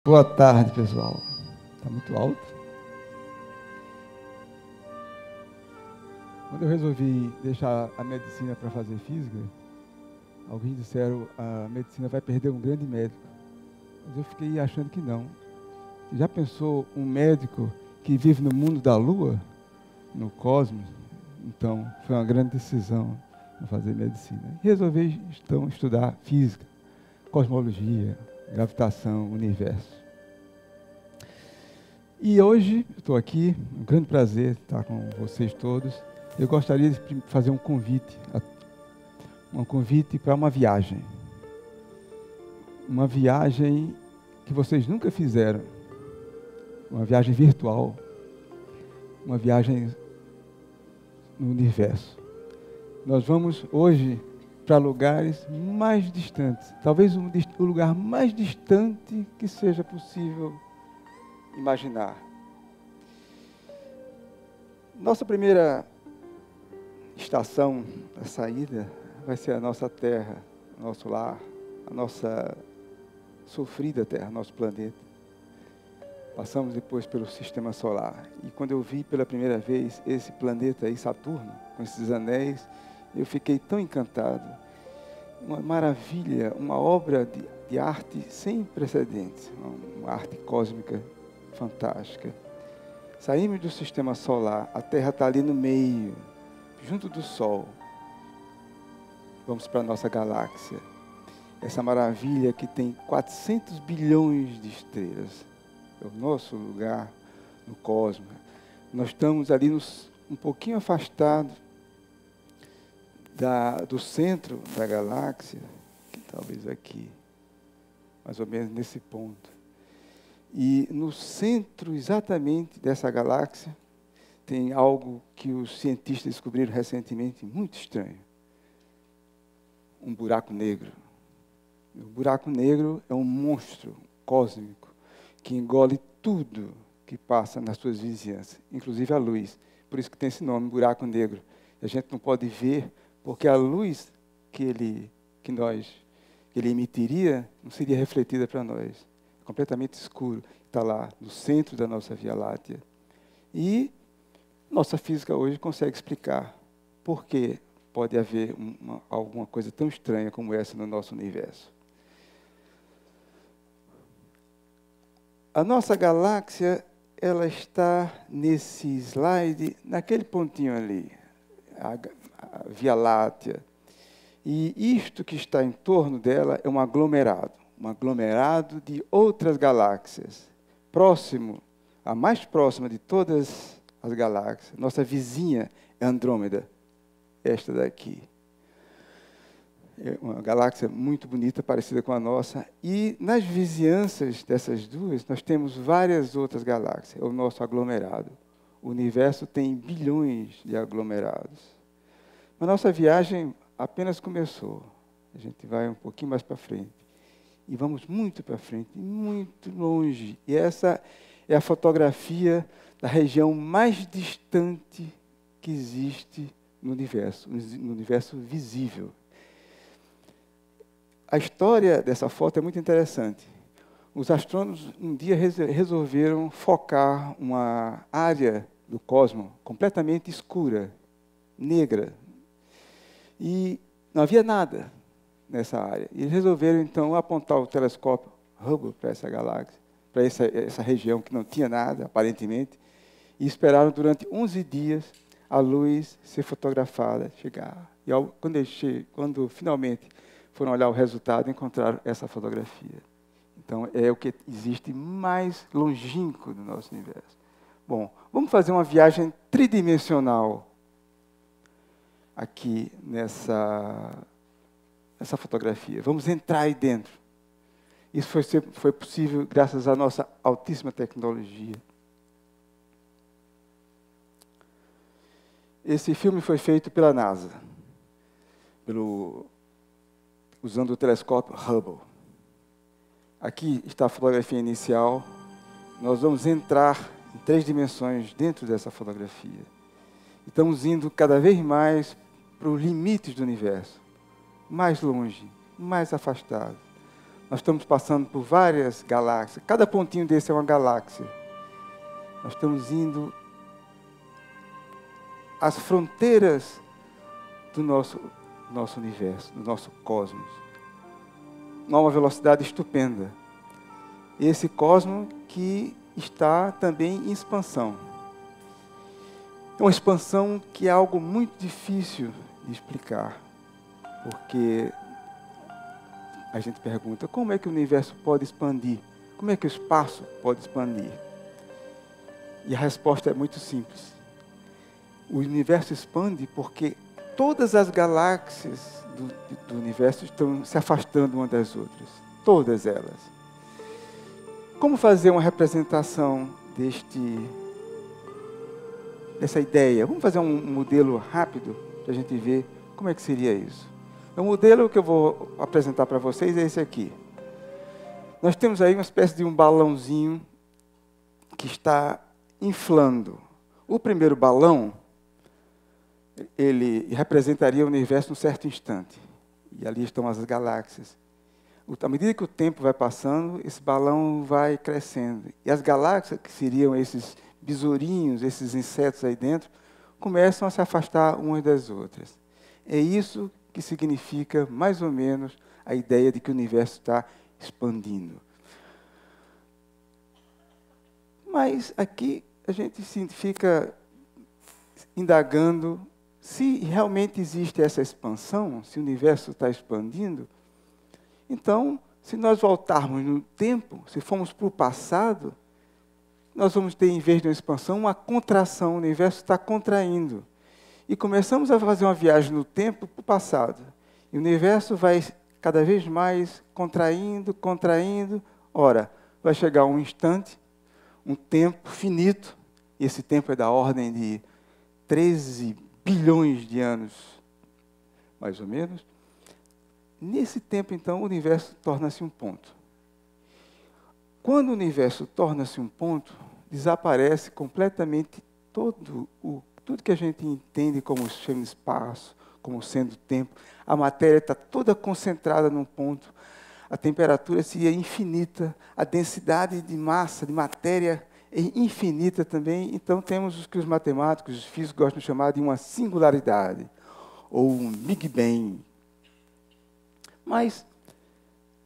Boa tarde, pessoal. Está muito alto? Quando eu resolvi deixar a medicina para fazer física, alguns disseram a medicina vai perder um grande médico. Mas eu fiquei achando que não. Você já pensou um médico que vive no mundo da Lua, no cosmos? Então, foi uma grande decisão para fazer medicina. E resolvi então estudar física, cosmologia, gravitação, universo. E hoje estou aqui, um grande prazer estar com vocês todos. Eu gostaria de fazer um convite para uma viagem que vocês nunca fizeram, uma viagem virtual, uma viagem no universo. Nós vamos hoje para lugares mais distantes, talvez o lugar mais distante que seja possível imaginar. Nossa primeira estação da saída vai ser a nossa Terra, nosso lar, a nossa sofrida Terra, nosso planeta. Passamos depois pelo Sistema Solar. E quando eu vi pela primeira vez esse planeta aí, Saturno, com esses anéis, eu fiquei tão encantado. Uma maravilha, uma obra de arte sem precedentes, uma arte cósmica fantástica. Saímos do Sistema Solar, a Terra está ali no meio, junto do Sol. Vamos para a nossa galáxia. Essa maravilha que tem 400 bilhões de estrelas. É o nosso lugar no cosmos. Nós estamos ali um pouquinho afastados do centro da galáxia, que talvez aqui, mais ou menos nesse ponto. E no centro exatamente dessa galáxia tem algo que os cientistas descobriram recentemente muito estranho. Um buraco negro. O buraco negro é um monstro cósmico que engole tudo que passa nas suas vizinhanças, inclusive a luz. Por isso que tem esse nome, buraco negro. A gente não pode ver, porque a luz que ele emitiria não seria refletida para nós. É completamente escuro. Está lá no centro da nossa Via Láctea. E nossa física hoje consegue explicar por que pode haver alguma coisa tão estranha como essa no nosso universo. A nossa galáxia, ela está nesse slide, naquele pontinho ali, a Via Láctea. E isto que está em torno dela é um aglomerado de outras galáxias. A mais próxima de todas as galáxias, nossa vizinha é Andrômeda, esta daqui. É uma galáxia muito bonita, parecida com a nossa. E nas vizinhanças dessas duas, nós temos várias outras galáxias, é o nosso aglomerado. O universo tem bilhões de aglomerados. Mas nossa viagem apenas começou. A gente vai um pouquinho mais para frente. E vamos muito para frente, muito longe. E essa é a fotografia da região mais distante que existe no universo visível. A história dessa foto é muito interessante. Os astrônomos um dia resolveram focar uma área do cosmos completamente escura, negra. E não havia nada nessa área. E eles resolveram, então, apontar o telescópio Hubble para essa galáxia, para essa região que não tinha nada, aparentemente, e esperaram durante 11 dias a luz ser fotografada, chegar. E quando finalmente foram olhar o resultado, encontraram essa fotografia. Então, é o que existe mais longínquo no nosso universo. Bom, vamos fazer uma viagem tridimensional aqui nessa fotografia. Vamos entrar aí dentro. Isso foi possível graças à nossa altíssima tecnologia. Esse filme foi feito pela NASA, usando o telescópio Hubble. Aqui está a fotografia inicial. Nós vamos entrar em 3 dimensões dentro dessa fotografia. Estamos indo cada vez mais para os limites do universo. mais longe, mais afastado. Nós estamos passando por várias galáxias. Cada pontinho desse é uma galáxia. Nós estamos indo às fronteiras do nosso universo, do nosso cosmos. Uma velocidade estupenda. Esse cosmos que está também em expansão. É uma expansão que é algo muito difícil de explicar, porque a gente pergunta, como é que o universo pode expandir? Como é que o espaço pode expandir? E a resposta é muito simples. O universo expande porque todas as galáxias do universo estão se afastando umas das outras. Todas elas. Como fazer uma representação dessa ideia? Vamos fazer um modelo rápido para a gente ver como é que seria isso. O modelo que eu vou apresentar para vocês é esse aqui. Nós temos aí uma espécie de um balãozinho que está inflando. O primeiro balão, ele representaria o universo num certo instante. E ali estão as galáxias. À medida que o tempo vai passando, esse balão vai crescendo. E as galáxias, que seriam esses besourinhos, esses insetos aí dentro, começam a se afastar umas das outras. É isso que significa, mais ou menos, a ideia de que o universo está expandindo. Mas aqui a gente fica indagando se realmente existe essa expansão, se o universo está expandindo. Então, se nós voltarmos no tempo, se formos para o passado, nós vamos ter, em vez de uma expansão, uma contração. O universo está contraindo. E começamos a fazer uma viagem no tempo para o passado. E o universo vai cada vez mais contraindo, contraindo. Ora, vai chegar um instante, um tempo finito, e esse tempo é da ordem de 13 bilhões de anos, mais ou menos. Nesse tempo, então, o universo torna-se um ponto. Quando o universo torna-se um ponto, desaparece completamente tudo que a gente entende como sendo espaço, como sendo tempo. A matéria está toda concentrada num ponto. A temperatura seria infinita. A densidade de massa, de matéria, é infinita também. Então, temos o que os matemáticos, os físicos gostam de chamar de uma singularidade, ou um Big Bang. Mas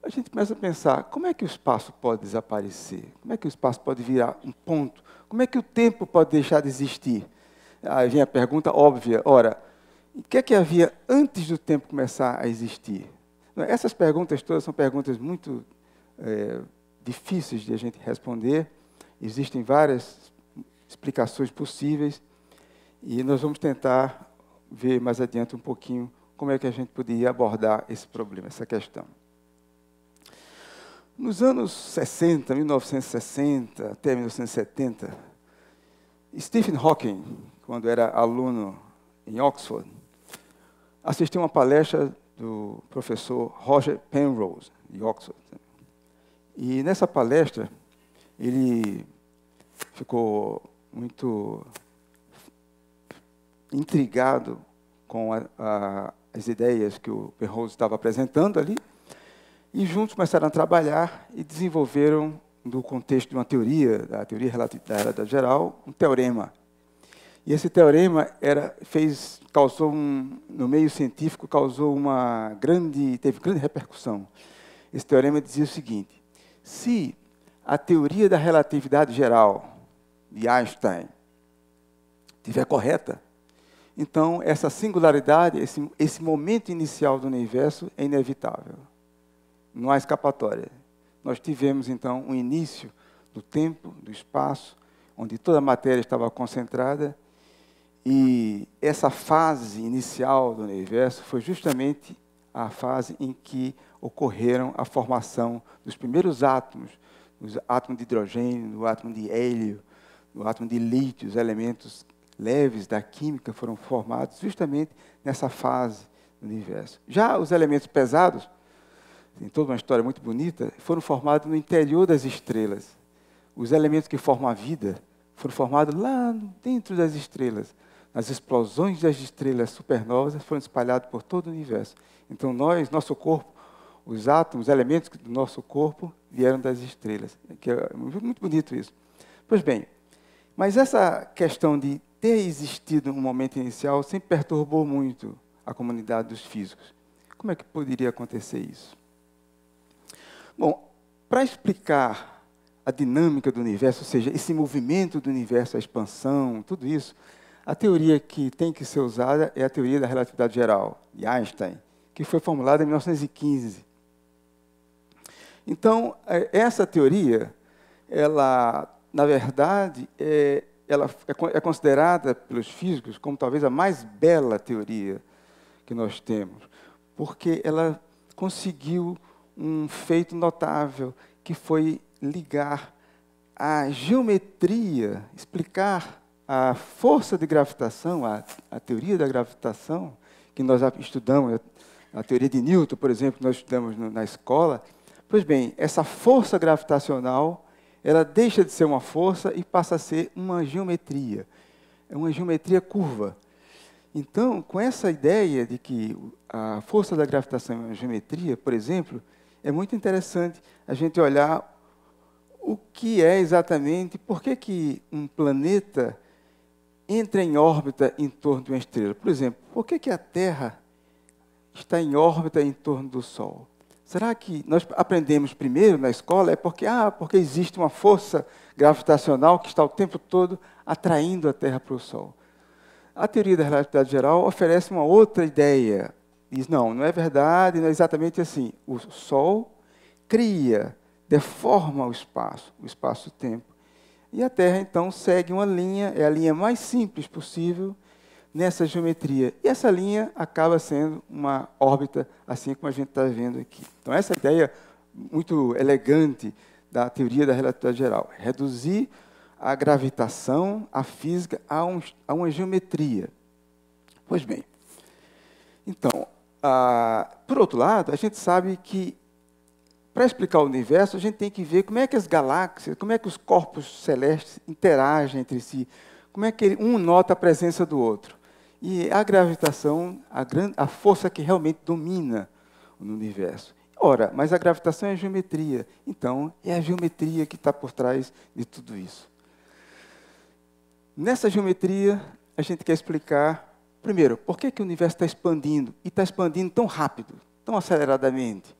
a gente começa a pensar, como é que o espaço pode desaparecer? Como é que o espaço pode virar um ponto? Como é que o tempo pode deixar de existir? Aí vem a pergunta óbvia, ora, o que é que havia antes do tempo começar a existir? Essas perguntas todas são perguntas muito difíceis de a gente responder. Existem várias explicações possíveis e nós vamos tentar ver mais adiante um pouquinho como é que a gente poderia abordar esse problema, essa questão. Nos anos 60, 1960 até 1970, Stephen Hawking, quando era aluno em Oxford, assistiu a uma palestra do professor Roger Penrose, de Oxford. E nessa palestra, ele ficou muito intrigado com as ideias que o Penrose estava apresentando ali, e juntos começaram a trabalhar e desenvolveram, no contexto de uma teoria, da teoria relativa da relatividade geral, um teorema. E esse teorema no meio científico, teve grande repercussão. Esse teorema dizia o seguinte: se a teoria da relatividade geral de Einstein estiver correta, então essa singularidade, esse momento inicial do universo é inevitável. Não há escapatória. Nós tivemos, então, um início do tempo, do espaço, onde toda a matéria estava concentrada, e essa fase inicial do universo foi justamente a fase em que ocorreram a formação dos primeiros átomos, os átomos de hidrogênio, o átomo de hélio, o átomo de lítio, os elementos leves da química foram formados justamente nessa fase do universo. Já os elementos pesados, tem toda uma história muito bonita, foram formados no interior das estrelas. Os elementos que formam a vida foram formados lá dentro das estrelas. As explosões das estrelas supernovas foram espalhadas por todo o universo. Então, nosso corpo, os átomos, os elementos do nosso corpo vieram das estrelas. Que é muito bonito isso. Pois bem, mas essa questão de ter existido um momento inicial sempre perturbou muito a comunidade dos físicos. Como é que poderia acontecer isso? Bom, para explicar a dinâmica do universo, ou seja, esse movimento do universo, a expansão, tudo isso, a teoria que tem que ser usada é a teoria da relatividade geral, de Einstein, que foi formulada em 1915. Então, essa teoria, ela, na verdade, ela é considerada pelos físicos como talvez a mais bela teoria que nós temos, porque ela conseguiu um feito notável, que foi ligar a geometria, explicar a força de gravitação, a teoria da gravitação, que nós estudamos, a teoria de Newton, por exemplo, que nós estudamos na escola. Pois bem, essa força gravitacional, ela deixa de ser uma força e passa a ser uma geometria. É uma geometria curva. Então, com essa ideia de que a força da gravitação é uma geometria, por exemplo, é muito interessante a gente olhar o que é exatamente, por que um planeta entra em órbita em torno de uma estrela. Por exemplo, por que a Terra está em órbita em torno do Sol? Será que nós aprendemos primeiro na escola? É porque existe uma força gravitacional que está o tempo todo atraindo a Terra para o Sol. A teoria da relatividade geral oferece uma outra ideia. Diz, não é verdade, não é exatamente assim. O Sol cria, deforma o espaço-tempo. E a Terra, então, segue uma linha, é a linha mais simples possível nessa geometria. E essa linha acaba sendo uma órbita, assim como a gente está vendo aqui. Então, essa ideia muito elegante da teoria da relatividade geral. Reduzir a gravitação, a física, a uma geometria. Pois bem, então, por outro lado, a gente sabe que, para explicar o universo, a gente tem que ver como é que as galáxias, como é que os corpos celestes interagem entre si, como é que um nota a presença do outro. E a gravitação, a força que realmente domina no universo. Ora, mas a gravitação é a geometria. Então, é a geometria que está por trás de tudo isso. Nessa geometria, a gente quer explicar, primeiro, por que o universo está expandindo, e está expandindo tão rápido, tão aceleradamente.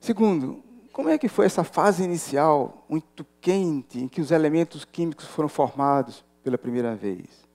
Segundo, como é que foi essa fase inicial, muito quente, em que os elementos químicos foram formados pela primeira vez?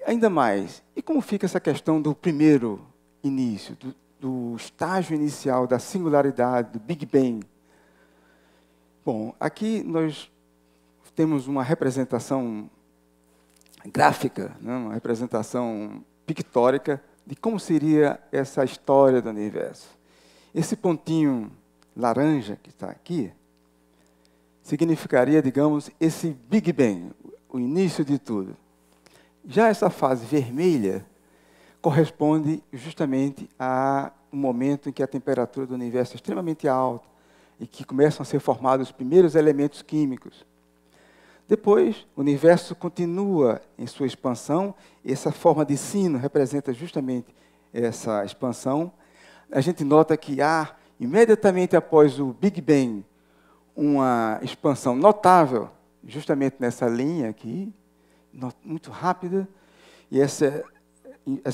Ainda mais, e como fica essa questão do primeiro início, do estágio inicial, da singularidade, do Big Bang? Bom, aqui nós temos uma representação gráfica, né, uma representação pictórica de como seria essa história do universo. Esse pontinho laranja que está aqui significaria, digamos, esse Big Bang, o início de tudo. Já essa fase vermelha corresponde justamente ao momento em que a temperatura do universo é extremamente alta e que começam a ser formados os primeiros elementos químicos. Depois, o universo continua em sua expansão. Essa forma de sino representa justamente essa expansão. A gente nota que há, imediatamente após o Big Bang, uma expansão notável, justamente nessa linha aqui, muito rápida, e essa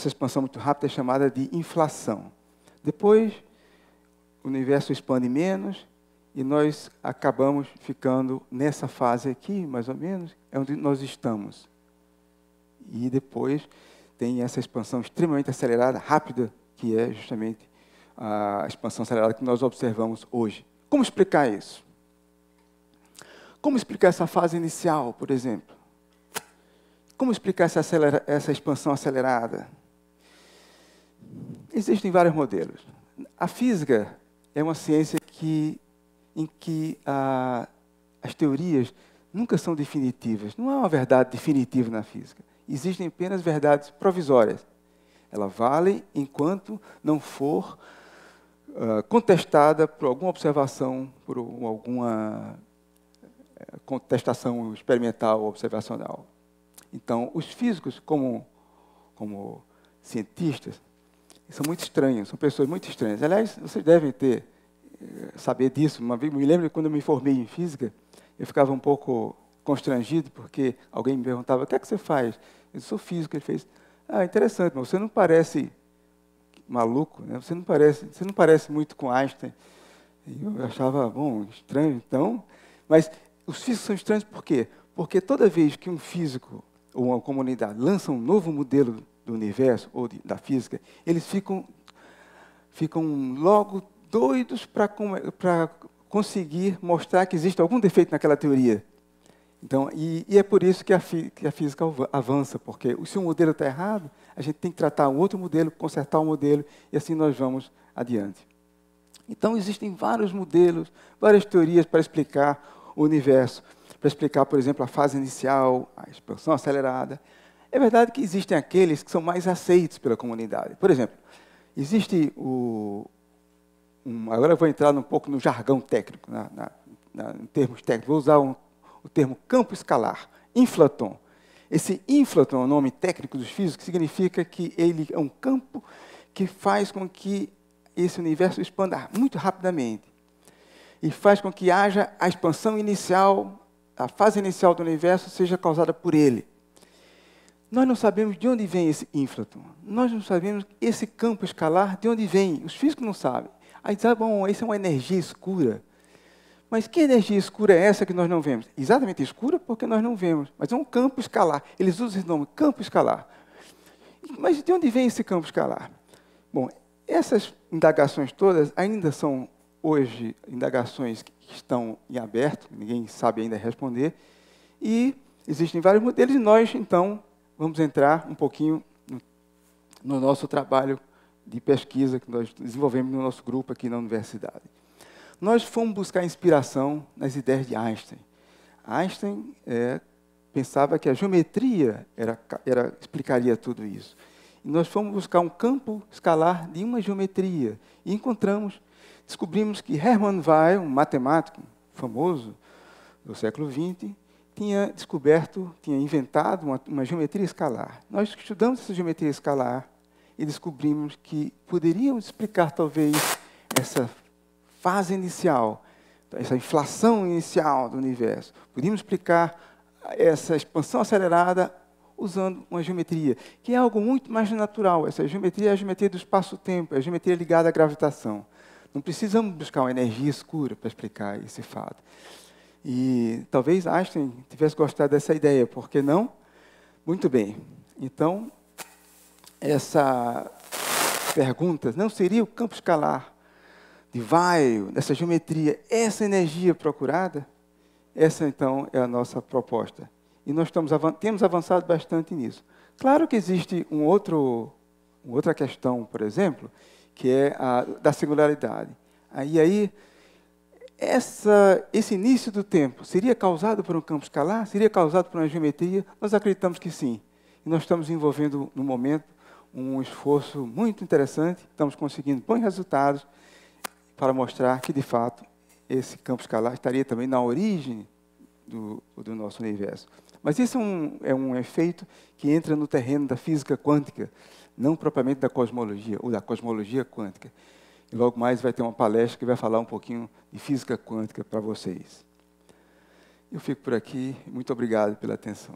expansão muito rápida é chamada de inflação. Depois, o universo expande menos, e nós acabamos ficando nessa fase aqui, mais ou menos, é onde nós estamos. E depois tem essa expansão extremamente acelerada, rápida, que é justamente a expansão acelerada que nós observamos hoje. Como explicar isso? Como explicar essa fase inicial, por exemplo? Como explicar essa expansão acelerada? Existem vários modelos. A física é uma ciência em que as teorias nunca são definitivas. Não há uma verdade definitiva na física. Existem apenas verdades provisórias. Ela vale enquanto não for contestada por alguma observação, por alguma contestação experimental ou observacional. Então, os físicos, como cientistas, são muito estranhos, são pessoas muito estranhas. Aliás, vocês devem saber disso. Uma vez, me lembro que quando eu me formei em física, eu ficava um pouco constrangido, porque alguém me perguntava, o que é que você faz? Eu sou físico. Ele fez, interessante, mas você não parece maluco, né? Você não parece muito com Einstein. E eu achava, bom, estranho, então. Mas os físicos são estranhos por quê? Porque toda vez que um físico ou uma comunidade lança um novo modelo do universo ou da física, eles ficam logo doidos para conseguir mostrar que existe algum defeito naquela teoria. Então, e é por isso que a física avança, porque se um modelo está errado, a gente tem que tratar um outro modelo, consertar o modelo, e assim nós vamos adiante. Então, existem vários modelos, várias teorias para explicar o universo, para explicar, por exemplo, a fase inicial, a expansão acelerada. É verdade que existem aqueles que são mais aceitos pela comunidade. Por exemplo, existe agora eu vou entrar um pouco no jargão técnico, em termos técnicos, vou usar o termo campo escalar, inflaton. Esse inflaton é o nome técnico dos físicos, significa que ele é um campo que faz com que esse universo expanda muito rapidamente e faz com que haja a expansão inicial, a fase inicial do universo seja causada por ele. Nós não sabemos de onde vem esse inflaton. Nós não sabemos esse campo escalar, de onde vem. Os físicos não sabem. Aí dizem, bom, isso é uma energia escura. Mas que energia escura é essa que nós não vemos? Exatamente escura porque nós não vemos, mas é um campo escalar. Eles usam esse nome, campo escalar. Mas de onde vem esse campo escalar? Bom, essas indagações todas ainda são, hoje, indagações que estão em aberto, ninguém sabe ainda responder, e existem vários modelos, e nós, então, vamos entrar um pouquinho no nosso trabalho de pesquisa que nós desenvolvemos no nosso grupo aqui na universidade. Nós fomos buscar inspiração nas ideias de Einstein. Einstein pensava que a geometria explicaria tudo isso. E nós fomos buscar um campo escalar de uma geometria. E descobrimos que Hermann Weyl, um matemático famoso do século XX, tinha inventado uma geometria escalar. Nós estudamos essa geometria escalar e descobrimos que poderíamos explicar, talvez, essa fase inicial, essa inflação inicial do universo. Podíamos explicar essa expansão acelerada usando uma geometria, que é algo muito mais natural. Essa geometria é a geometria do espaço-tempo, é a geometria ligada à gravitação. Não precisamos buscar uma energia escura para explicar esse fato. E talvez Einstein tivesse gostado dessa ideia, por que não? Muito bem. Então, essa pergunta, não seria o campo escalar de Weyl, dessa geometria, essa energia procurada? Essa, então, é a nossa proposta. E nós temos avançado bastante nisso. Claro que existe uma outra questão, por exemplo, que é a da singularidade. Aí esse início do tempo seria causado por um campo escalar? Seria causado por uma geometria? Nós acreditamos que sim. E nós estamos envolvendo, no momento, um esforço muito interessante, estamos conseguindo bons resultados para mostrar que, de fato, esse campo escalar estaria também na origem do nosso universo. Mas isso é um efeito que entra no terreno da física quântica, não propriamente da cosmologia, ou da cosmologia quântica. E logo mais vai ter uma palestra que vai falar um pouquinho de física quântica para vocês. Eu fico por aqui. Muito obrigado pela atenção.